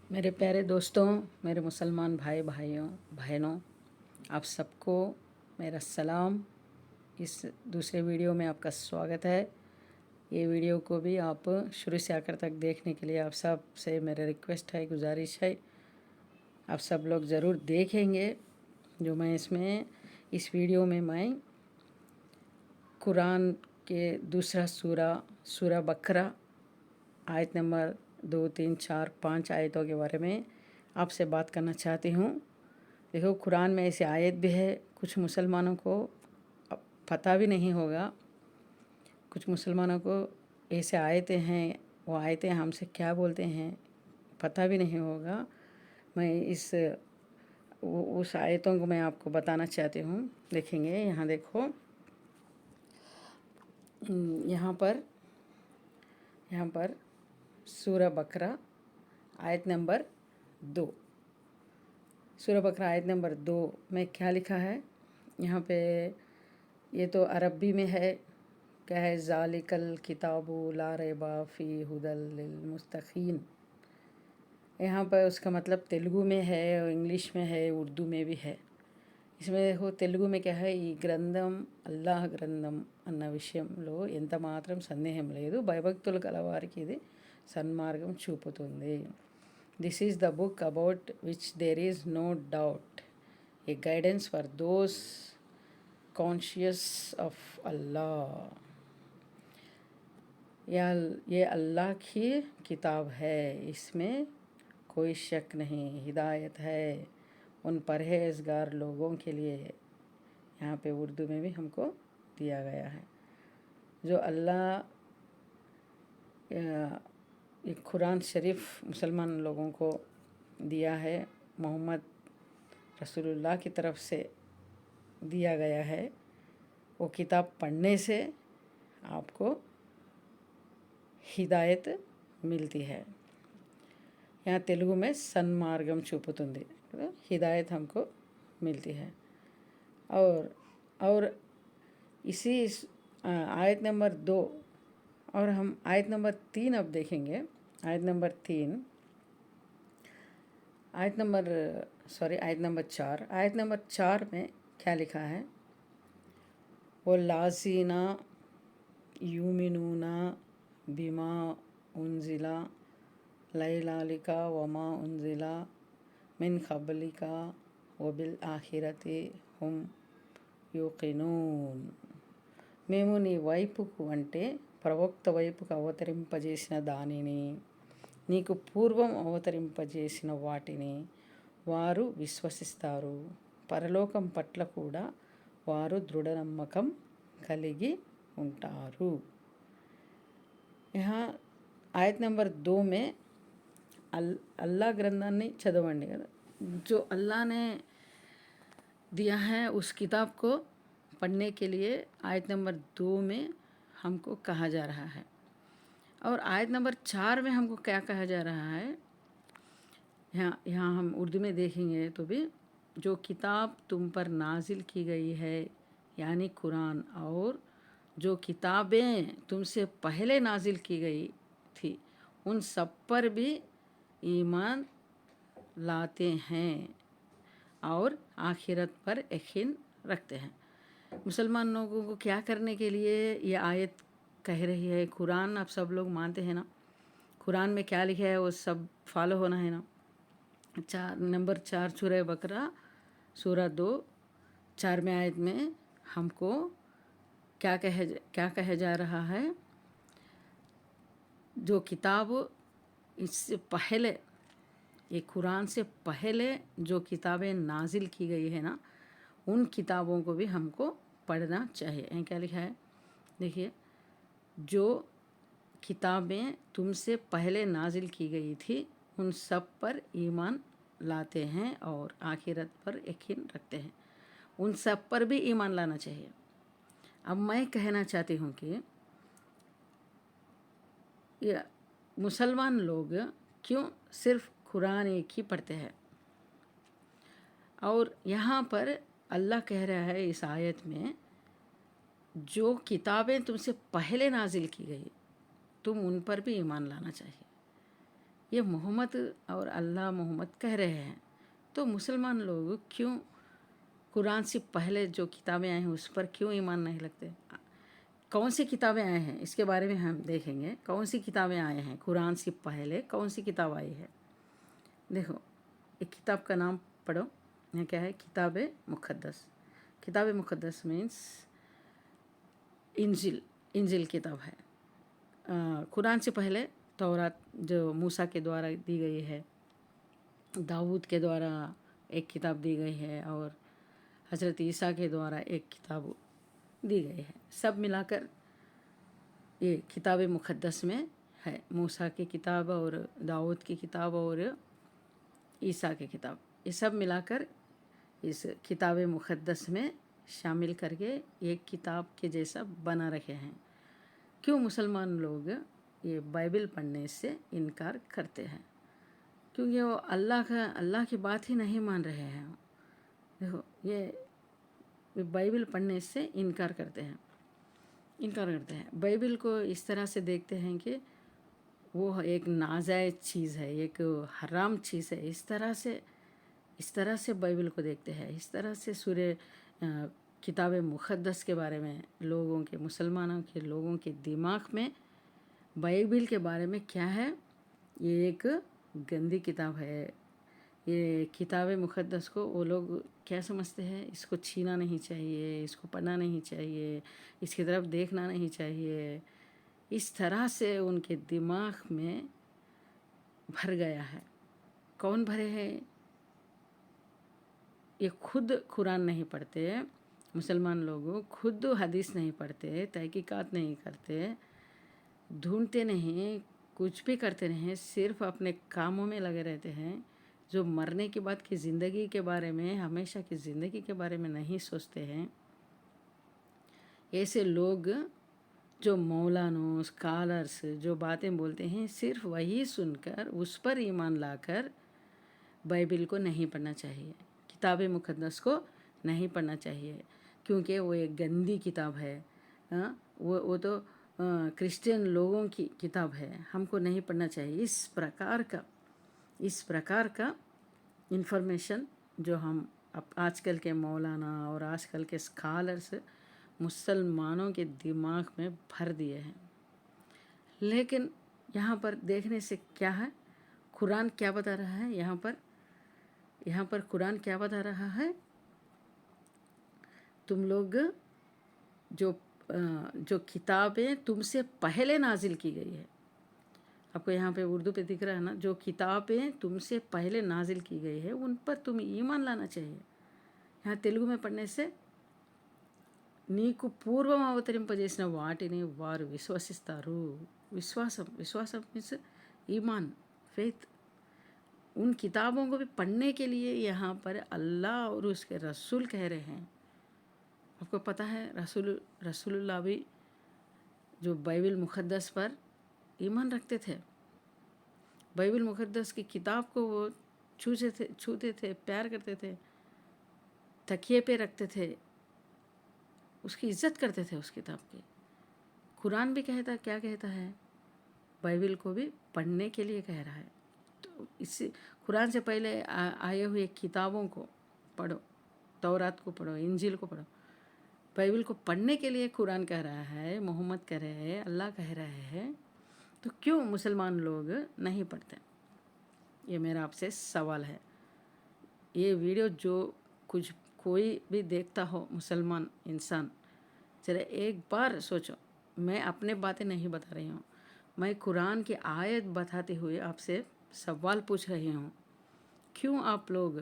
मेरे प्यारे दोस्तों, मेरे मुसलमान भाइयों बहनों, आप सबको मेरा सलाम। इस दूसरे वीडियो में आपका स्वागत है। ये वीडियो को भी आप शुरू से आखिर तक देखने के लिए आप सब से मेरा रिक्वेस्ट है, गुजारिश है। आप सब लोग ज़रूर देखेंगे। जो मैं इस वीडियो में मैं कुरान के दूसरा सूरा बकरा आयत नंबर 2, 3, 4, 5 आयतों के बारे में आपसे बात करना चाहती हूँ। देखो, कुरान में ऐसी आयत भी है, कुछ मुसलमानों को पता भी नहीं होगा। कुछ मुसलमानों को ऐसे आयतें हैं, वो आयतें हमसे क्या बोलते हैं पता भी नहीं होगा। मैं उस आयतों को मैं आपको बताना चाहती हूँ। देखेंगे, यहाँ देखो, यहाँ पर सूरा बकरा आयत नंबर 2, सूरा बकरा आयत नंबर 2 में क्या लिखा है। यहाँ पे ये तो अरबी में है, क्या है, ज़ालिकल किताबु ला रैबा फ़ी हुदल लिल मुत्तक़ीन। यहाँ पर उसका मतलब तेलुगु में है और इंग्लिश में है, उर्दू में भी है। इसमें देखो, तेलुगु में क्या है, ఈ గ్రంథం అల్లాహ్ గ్రంథం అన్న విషయంలో ఎంత మాత్రం సందేహం లేదు, భయభక్తులు కలవారికి ఇది సన్మార్గం చూపుతుంది. This is the book about which there is no doubt, a guidance for those conscious of Allah. ये अल्लाह की किताब है, इसमें कोई शक नहीं, हिदायत है उन परहेजगार लोगों के लिए। यहाँ पे उर्दू में भी हमको दिया गया है। जो अल्लाह ये कुरान शरीफ मुसलमान लोगों को दिया है, मोहम्मद रसूलुल्लाह की तरफ से दिया गया है। वो किताब पढ़ने से आपको हिदायत मिलती है। यहाँ तेलुगु में सन्मार्गम చూపుతుంది, हिदायत हमको मिलती है। और इसी आयत नंबर 2 और हम आयत नंबर 3 अब देखेंगे। आयत नंबर 4। आयत नंबर 4 में क्या लिखा है, वो लाजीना यूमिनूना बिमा उनजिला लैलालिका वमा उनजिला मिन क़ब्लिका वबिल आखिरति हुम యూకినూన్। మేము నీ వైపుకు అంటే ప్రవక్త వైపుకు అవతరింపజేసిన దానిని, నీకు పూర్వం అవతరింపజేసిన వాటిని వారు విశ్వసిస్తారు, పరలోకం పట్ల కూడా వారు దృఢ నమ్మకం కలిగి ఉంటారు। यहाँ आयत नंबर 2 में अल्लाह ग्रंथाన్ని చదవండి కదా, जो अल्लाह ने दिया है उस किताब को पढ़ने के लिए आयत नंबर 2 में हमको कहा जा रहा है। और आयत नंबर 4 में हमको क्या कहा जा रहा है, यहाँ हम उर्दू में देखेंगे तो भी, जो किताब तुम पर नाजिल की गई है यानी कुरान, और जो किताबें तुमसे पहले नाजिल की गई थी उन सब पर भी ईमान लाते हैं और आखिरत पर यकीन रखते हैं। मुसलमान लोगों को क्या करने के लिए ये आयत कह रही है। कुरान आप सब लोग मानते हैं ना, कुरान में क्या लिखा है वो सब फॉलो होना है ना। नंबर 4 सूरह बकरा सूरा 2 4 में आयत में हमको क्या कहा जा रहा है, जो किताब इससे पहले, ये कुरान से पहले जो किताबें नाजिल की गई है ना, उन किताबों को भी हमको पढ़ना चाहिए। क्या लिखा है, देखिए, जो किताबें तुमसे पहले नाजिल की गई थी उन सब पर ईमान लाते हैं और आखिरत पर यकीन रखते हैं। उन सब पर भी ईमान लाना चाहिए। अब मैं कहना चाहती हूँ कि ये मुसलमान लोग क्यों सिर्फ कुरान एक ही पढ़ते हैं। और यहाँ पर अल्लाह कह रहा है इस आयत में, जो किताबें तुमसे पहले नाजिल की गई तुम उन पर भी ईमान लाना चाहिए। ये मोहम्मद और अल्लाह मोहम्मद कह रहे हैं, तो मुसलमान लोग क्यों कुरान से पहले जो किताबें आई हैं उस पर क्यों ईमान नहीं लगते? कौन सी किताबें आए हैं इसके बारे में हम देखेंगे। कौन सी किताबें आए हैं कुरान से पहले, कौन सी किताब आई है? देखो, एक किताब का नाम पढ़ो। यहाँ क्या है? किताब मुक़द्दस। किताब मुक़द्दस मीन्स इंजिल किताब है। कुरान से पहले तौरात जो मूसा के द्वारा दी गई है, दाऊद के द्वारा एक किताब दी गई है, और हज़रत ईसा के द्वारा एक किताब दी गई है। सब मिलाकर ये किताब मुक़द्दस में है। मूसा की किताब और दाऊद की किताब और ईसा की किताब, ये सब मिलाकर इस किताब मुक़द्दस में शामिल करके एक किताब के जैसा बना रखे हैं। क्यों मुसलमान लोग ये बाइबल पढ़ने से इनकार करते हैं? क्योंकि वो अल्लाह की बात ही नहीं मान रहे हैं। देखो, ये बाइबल पढ़ने से इनकार करते हैं। बाइबल को इस तरह से देखते हैं कि वो एक नाजायज़ चीज़ है, एक हराम चीज़ है। इस तरह से बाइबल को देखते हैं। इस तरह से किताब मुक़द्दस के बारे में लोगों के, मुसलमानों के लोगों के दिमाग में बाइबल के बारे में क्या है? ये एक गंदी किताब है। ये किताब मुक़द्दस को वो लोग क्या समझते हैं? इसको छीना नहीं चाहिए, इसको पढ़ना नहीं चाहिए, इसकी तरफ देखना नहीं चाहिए। इस तरह से उनके दिमाग में भर गया है। कौन भरे हैं? ये खुद कुरान नहीं पढ़ते, मुसलमान लोग खुद हदीस नहीं पढ़ते, तहकीकात नहीं करते, ढूंढते नहीं, कुछ भी करते नहीं, सिर्फ अपने कामों में लगे रहते हैं। जो मरने के बाद की ज़िंदगी के बारे में, हमेशा की ज़िंदगी के बारे में नहीं सोचते हैं। ऐसे लोग जो मौलाना स्कॉलर्स जो बातें बोलते हैं, सिर्फ वही सुनकर उस पर ईमान लाकर बाइबल को नहीं पढ़ना चाहिए, किताब मुक़द्दस को नहीं पढ़ना चाहिए, क्योंकि वो एक गंदी किताब है। वो तो क्रिश्चियन लोगों की किताब है, हमको नहीं पढ़ना चाहिए। इस प्रकार का इन्फॉर्मेशन जो हम आजकल के मौलाना और आजकल के स्कॉलर्स मुसलमानों के दिमाग में भर दिए हैं। लेकिन यहाँ पर देखने से क्या है? कुरान क्या बता रहा है? यहाँ पर कुरान क्या बता रहा है? तुम लोग जो किताबें तुमसे पहले नाजिल की गई है, आपको यहाँ पे उर्दू पे दिख रहा है ना, जो किताबें तुमसे पहले नाजिल की गई है उन पर तुम ईमान लाना चाहिए। यहाँ तेलुगु में पढ़ने से నీకు పూర్వం అవతరింపజేసిన వాటిని వారు విశ్వసిస్తారు। विश्वासम मीन्स ईमान, फेथ। उन किताबों को भी पढ़ने के लिए यहाँ पर अल्लाह और उसके रसूल कह रहे हैं। आपको पता है रसूलुल्लाह भी जो बाइबल मुक़द्दस पर ईमान रखते थे, बाइबल मुक़द्दस की किताब को वो छूते थे, प्यार करते थे, तकिए पे रखते थे, उसकी इज़्ज़त करते थे उस किताब की। कुरान भी क्या कहता है? बाइबल को भी पढ़ने के लिए कह रहा है। तो इससे कुरान से पहले आए हुए किताबों को पढ़ो, तौरात को पढ़ो, इंजील को पढ़ो। बाइबल को पढ़ने के लिए कुरान कह रहा है, मोहम्मद कह रहे हैं, अल्लाह कह रहे हैं, तो क्यों मुसलमान लोग नहीं पढ़ते? ये मेरा आपसे सवाल है। ये वीडियो जो कोई भी देखता हो मुसलमान इंसान, चले एक बार सोचो। मैं अपने बातें नहीं बता रही हूँ, मैं कुरान की आयत बताते हुए आपसे सवाल पूछ रही हूँ। क्यों आप लोग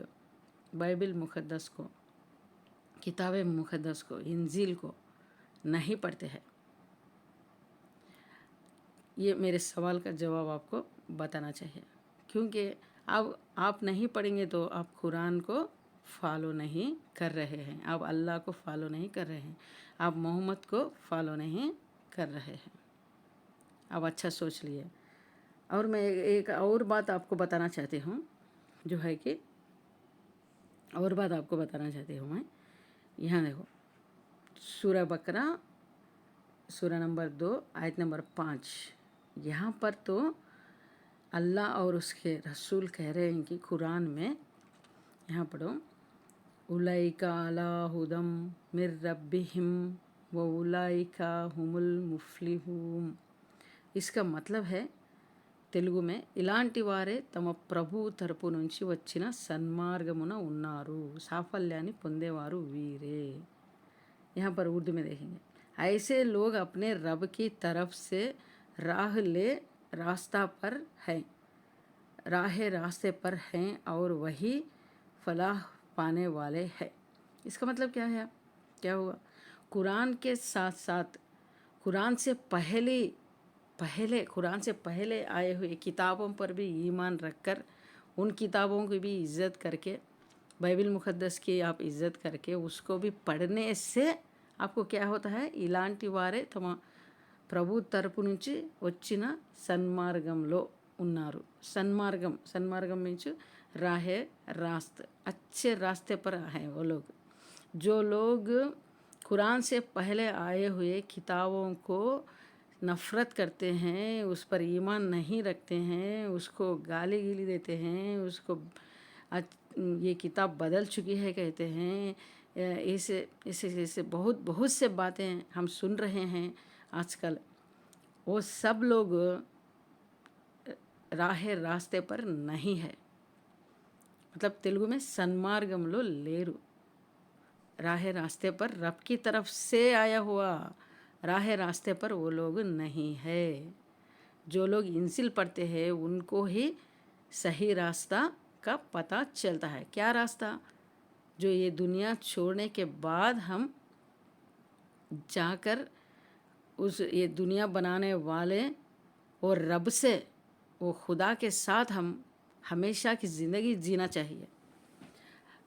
बाइबल मुक़द्दस को, किताब मुक़द्दस को, इंजील को नहीं पढ़ते हैं? ये मेरे सवाल का जवाब आपको बताना चाहिए, क्योंकि अब आप नहीं पढ़ेंगे तो आप कुरान को फॉलो नहीं कर रहे हैं, आप अल्लाह को फॉलो नहीं कर रहे हैं, आप मोहम्मद को फॉलो नहीं कर रहे हैं। अब अच्छा सोच लिए। और मैं एक और बात आपको बताना चाहती हूँ, जो है कि और बात आपको बताना चाहती हूँ मैं। यहाँ देखो, सूरह बकरा सूरह नंबर 2 आयत नंबर 5, यहाँ पर तो अल्लाह और उसके रसूल कह रहे हैं कि कुरान में, यहाँ पढ़ो, उलाइका अला हुदम मिर रब्बिहिम व उलाइका हुमुल मुफ्लिहून। इसका मतलब है తెలుగు में, ఇలాంటి వారే తమ ప్రభు తరపు నుంచి వచ్చిన సన్మార్గమున ఉన్నారు, సాఫల్యాన్ని పొందేవారు వీరే। यहाँ पर उर्दू में देखेंगे, ऐसे लोग अपने रब की तरफ से रास्ते पर हैं और वही फलाह पाने वाले हैं। इसका मतलब क्या है? क्या हुआ? कुरान के साथ साथ कुरान से पहले आए हुए किताबों पर भी ईमान रखकर, उन किताबों की भी इज़्ज़त करके, बाइबिल मुक़द्दस की आप इज़्ज़त करके उसको भी पढ़ने से आपको क्या होता है? ఇలాంటి వారే తమ ప్రభు తరపు నుంచి వచ్చిన సన్మార్గంలో ఉన్నారు। सन्मार्गम मीन्स राहे रास्त, अच्छे रास्ते पर हैं वो लोग। जो लोग कुरान से पहले आए हुए किताबों को नफ़रत करते हैं, उस पर ईमान नहीं रखते हैं, उसको गाली देते हैं, उसको ये किताब बदल चुकी है कहते हैं, ऐसे बहुत से बातें हम सुन रहे हैं आजकल। वो सब लोग रास्ते पर नहीं है, मतलब तेलुगु में सन्मार्गंलो लेरू। रास्ते पर रब की तरफ से आया हुआ रास्ते पर वो लोग नहीं है। जो लोग इंजिल पढ़ते हैं उनको ही सही रास्ता का पता चलता है। क्या रास्ता? जो ये दुनिया छोड़ने के बाद हम जाकर ये दुनिया बनाने वाले और रब से, वो खुदा के साथ हम हमेशा की ज़िंदगी जीना चाहिए।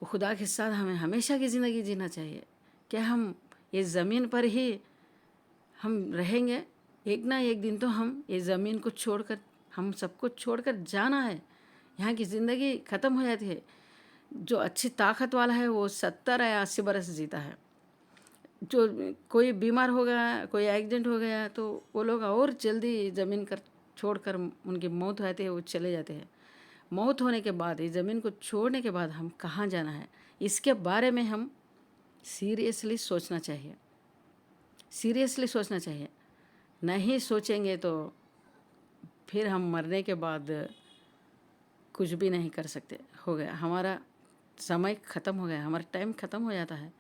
वो खुदा के साथ हमें हमेशा की ज़िंदगी जीना चाहिए। क्या हम ये ज़मीन पर ही हम रहेंगे? एक ना एक दिन तो हम ये ज़मीन को छोड़कर, हम सबको छोड़कर जाना है। यहाँ की ज़िंदगी ख़त्म हो जाती है। जो अच्छी ताकत वाला है वो 70 या 80 बरस जीता है। जो कोई बीमार हो गया, कोई एक्सीडेंट हो गया, तो वो लोग और जल्दी ज़मीन छोड़कर उनकी मौत हो जाती है, वो चले जाते हैं। मौत होने के बाद, इस ज़मीन को छोड़ने के बाद हम कहाँ जाना है, इसके बारे में हम सीरियसली सोचना चाहिए। नहीं सोचेंगे तो फिर हम मरने के बाद कुछ भी नहीं कर सकते। हो गया, हमारा समय ख़त्म हो गया, हमारा टाइम ख़त्म हो जाता है।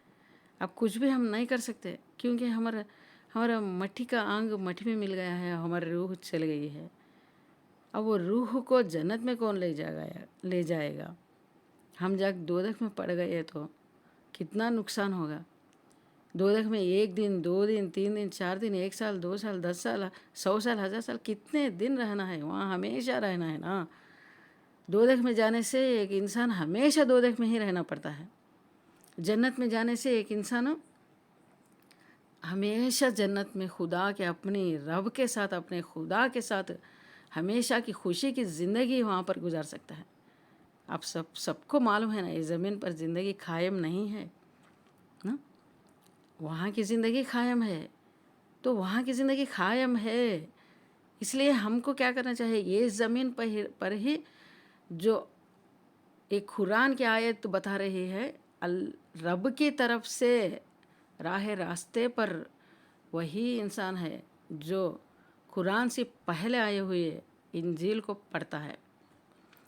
अब कुछ भी हम नहीं कर सकते, क्योंकि हमारा मट्टी का अंग मट्टी में मिल गया है, हमारी रूह चल गई है। अब वो रूह को जन्नत में कौन ले जाएगा? हम जब दोज़ख में पड़ गए तो कितना नुकसान होगा। दोज़ख में 1 दिन, 2 दिन, 3 दिन, 4 दिन, 1 साल, 2 साल, 10 साल, 100 साल, 1000 साल, कितने दिन रहना है वहाँ? हमेशा रहना है ना। दोज़ख में जाने से एक इंसान हमेशा दोज़ख में ही रहना पड़ता है। जन्नत में जाने से एक इंसान हमेशा जन्नत में खुदा के, अपनी रब के साथ, अपने खुदा के साथ हमेशा की खुशी की ज़िंदगी वहाँ पर गुजार सकता है। आप सबको मालूम है ना, इस ज़मीन पर ज़िंदगी कायम नहीं है ना, वहाँ की ज़िंदगी कायम है। तो वहाँ की ज़िंदगी कायम है, इसलिए हमको क्या करना चाहिए? ये ज़मीन पर ही जो एक कुरान की आयत बता रही है, रब की तरफ से रास्ते पर वही इंसान है जो कुरान से पहले आए हुए इंजील को पढ़ता है।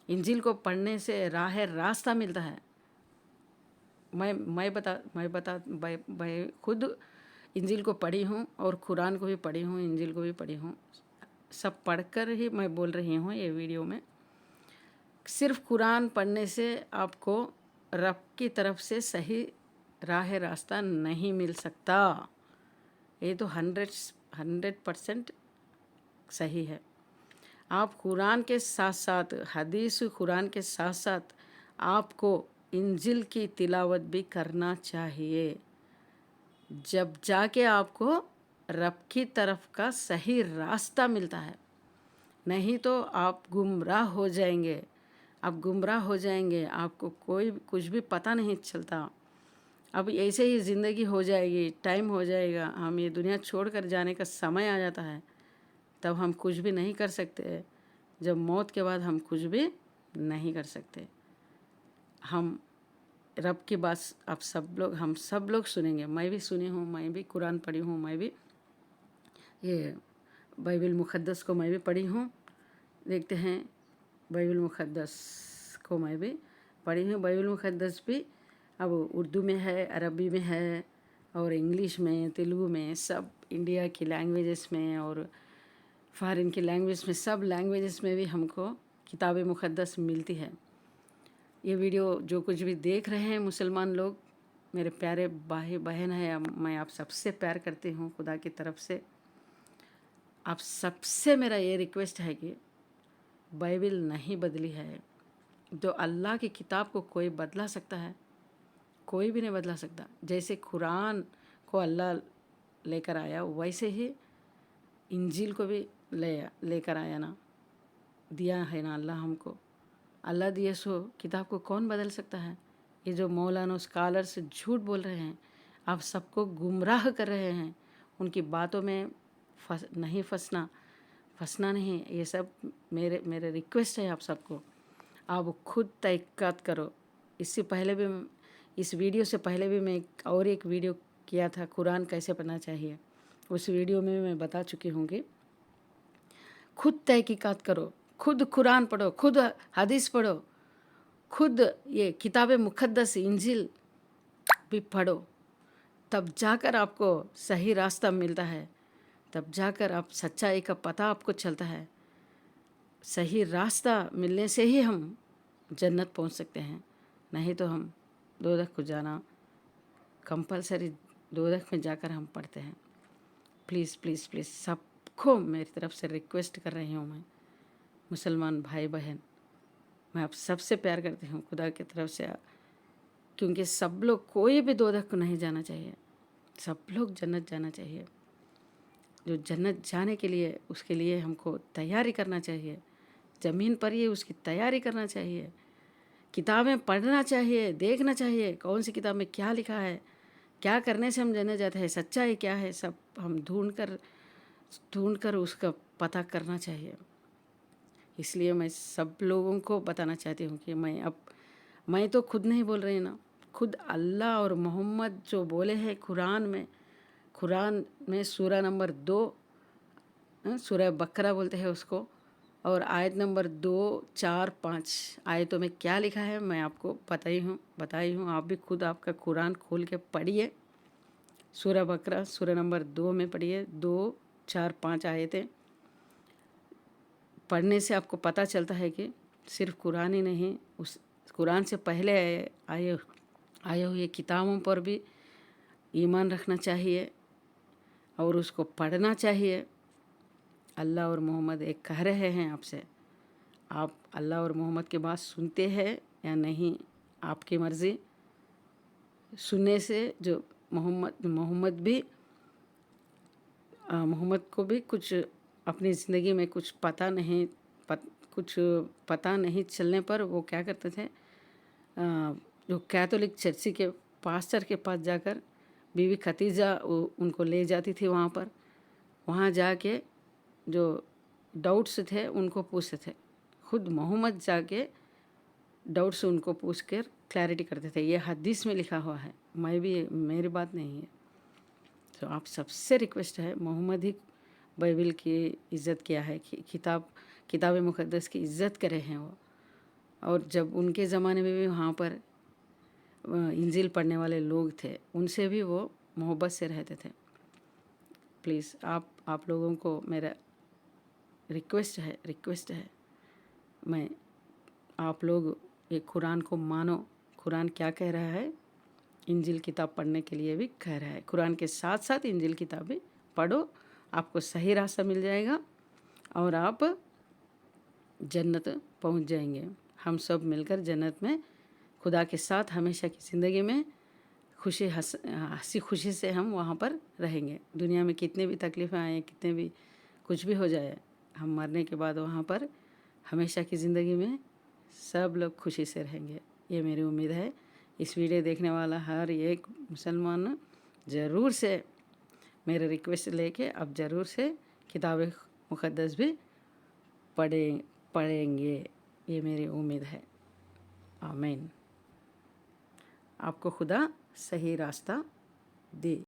इंजील को पढ़ने से रास्ता मिलता है। मैं खुद इंजील को पढ़ी हूँ और कुरान को भी पढ़ी हूँ, इंजील को भी पढ़ी हूँ। सब पढ़कर ही मैं बोल रही हूँ ये वीडियो में। सिर्फ कुरान पढ़ने से आपको रब की तरफ से सही रास्ता नहीं मिल सकता। ये तो 100% सही है। आप कुरान के साथ साथ, हदीस कुरान के साथ साथ आपको इंजिल की तिलावत भी करना चाहिए। जब जाके आपको रब की तरफ का सही रास्ता मिलता है। नहीं तो आप गुमराह हो जाएंगे। आपको कुछ भी पता नहीं चलता। अब ऐसे ही ज़िंदगी हो जाएगी, टाइम हो जाएगा, हम ये दुनिया छोड़कर जाने का समय आ जाता है, तब हम कुछ भी नहीं कर सकते। जब मौत के बाद हम कुछ भी नहीं कर सकते। हम रब की बात हम सब लोग सुनेंगे। मैं भी सुनी हूँ, मैं भी कुरान पढ़ी हूँ, मैं भी ये बाइबल मुक़द्दस को मैं भी पढ़ी हूँ। देखते हैं, बाइबल मुक़द्दस को मैं भी पढ़ी हूँ। बाइबल मुक़द्दस भी अब उर्दू में है, अरबी में है और इंग्लिश में, तेलुगु में, सब इंडिया की लैंग्वेजेस में और फॉरेन की लैंग्वेज में, सब लैंग्वेजेस में भी हमको किताब मुक़द्दस मिलती है। ये वीडियो जो कुछ भी देख रहे हैं मुसलमान लोग, मेरे प्यारे भाई बहन है, मैं आप सबसे प्यार करती हूँ खुदा की तरफ से। आप सबसे मेरा ये रिक्वेस्ट है कि बाइबल नहीं बदली है। जो अल्लाह की किताब को कोई बदला सकता है, कोई भी नहीं बदला सकता। जैसे कुरान को अल्लाह लेकर आया, वैसे ही इंजील को भी लेकर आया ना, दिया है ना अल्लाह हमको। अल्लाह दिए सो किताब को कौन बदल सकता है? ये जो मौलाना स्कॉलर्स झूठ बोल रहे हैं, आप सबको गुमराह कर रहे हैं, उनकी बातों में नहीं फंसना नहीं। ये सब मेरे रिक्वेस्ट है आप सबको। आप खुद तहक़ीक़ात करो। इससे पहले भी, इस वीडियो से पहले भी मैं एक वीडियो किया था, कुरान कैसे पढ़ना चाहिए। उस वीडियो में मैं बता चुकी हूँ कि खुद तहक़ीक़ात करो, खुद कुरान पढ़ो, खुद हदीस पढ़ो, खुद ये किताब मुक़द्दस इंजील भी पढ़ो, तब जाकर आपको सही रास्ता मिलता है, तब जाकर आप सच्चाई का पता आपको चलता है। सही रास्ता मिलने से ही हम जन्नत पहुंच सकते हैं, नहीं तो हम दोज़ख को जाना कंपलसरी, दोज़ख में जाकर हम पढ़ते हैं। प्लीज़ प्लीज़ प्लीज़ सबको मेरी तरफ से रिक्वेस्ट कर रही हूँ मैं, मुसलमान भाई बहन, मैं आप सबसे प्यार करती हूँ खुदा की तरफ से, क्योंकि सब लोग, कोई भी दोज़ख को नहीं जाना चाहिए, सब लोग जन्नत जाना चाहिए। जो जन्नत जाने के लिए, उसके लिए हमको तैयारी करना चाहिए। ज़मीन पर ही उसकी तैयारी करना चाहिए, किताबें पढ़ना चाहिए, देखना चाहिए कौन सी किताब में क्या लिखा है, क्या करने से हम जन्नत जाते हैं, सच्चाई क्या है, सब हम ढूंढ कर उसका पता करना चाहिए। इसलिए मैं सब लोगों को बताना चाहती हूँ कि मैं तो खुद नहीं बोल रही ना, खुद अल्लाह और मोहम्मद जो बोले हैं कुरान में सूरा नंबर 2, सूरा बकरा बोलते हैं उसको, और आयत नंबर 2, 4, 5 आयतों में क्या लिखा है मैं आपको बताई हूँ। आप भी खुद आपका कुरान खोल के पढ़िए। सूरा बकरा सूरा नंबर 2 में पढ़िए, 2, 4, 5 आयतें पढ़ने से आपको पता चलता है कि सिर्फ कुरान ही नहीं, उस कुरान से पहले आए हुए किताबों पर भी ईमान रखना चाहिए और उसको पढ़ना चाहिए। अल्लाह और मोहम्मद एक कह रहे हैं आपसे, आप अल्लाह और मोहम्मद की बात सुनते हैं या नहीं, आपकी मर्ज़ी। सुनने से जो मोहम्मद को भी कुछ अपनी ज़िंदगी में कुछ पता नहीं चलने पर वो क्या करते थे, जो कैथोलिक चर्ची के पास्टर के पास जाकर बीवी खतीजा उनको ले जाती थी वहाँ जाके जो डाउट्स थे उनको पूछते थे। खुद मोहम्मद जाके डाउट्स उनको पूछ कर क्लैरिटी करते थे। ये हदीस में लिखा हुआ है, मेरी बात नहीं है। तो आप सबसे रिक्वेस्ट है, मोहम्मद ही बाइबल की इज़्ज़त किया है, कि किताब मुक़द्दस की इज़्ज़त करे हैं वो। और जब उनके ज़माने में भी वहाँ पर इंजील पढ़ने वाले लोग थे, उनसे भी वो मोहब्बत से रहते थे। प्लीज़ आप लोगों को मेरा रिक्वेस्ट है, मैं आप लोग ये कुरान को मानो। कुरान क्या कह रहा है, इंजील किताब पढ़ने के लिए भी कह रहा है। कुरान के साथ साथ इंजील किताब भी पढ़ो, आपको सही रास्ता मिल जाएगा और आप जन्नत पहुंच जाएंगे। हम सब मिलकर जन्नत में खुदा के साथ हमेशा की ज़िंदगी में हंसी खुशी से हम वहाँ पर रहेंगे। दुनिया में कितने भी तकलीफ़ें आए, कितने भी कुछ भी हो जाए, हम मरने के बाद वहाँ पर हमेशा की ज़िंदगी में सब लोग खुशी से रहेंगे। ये मेरी उम्मीद है। इस वीडियो देखने वाला हर एक मुसलमान ज़रूर से मेरे रिक्वेस्ट लेके अब ज़रूर से किताब मुक़द्दस भी پڑھیں گے، یہ میری امید ہے۔ آمین۔ آپ کو خدا صحیح راستہ دے۔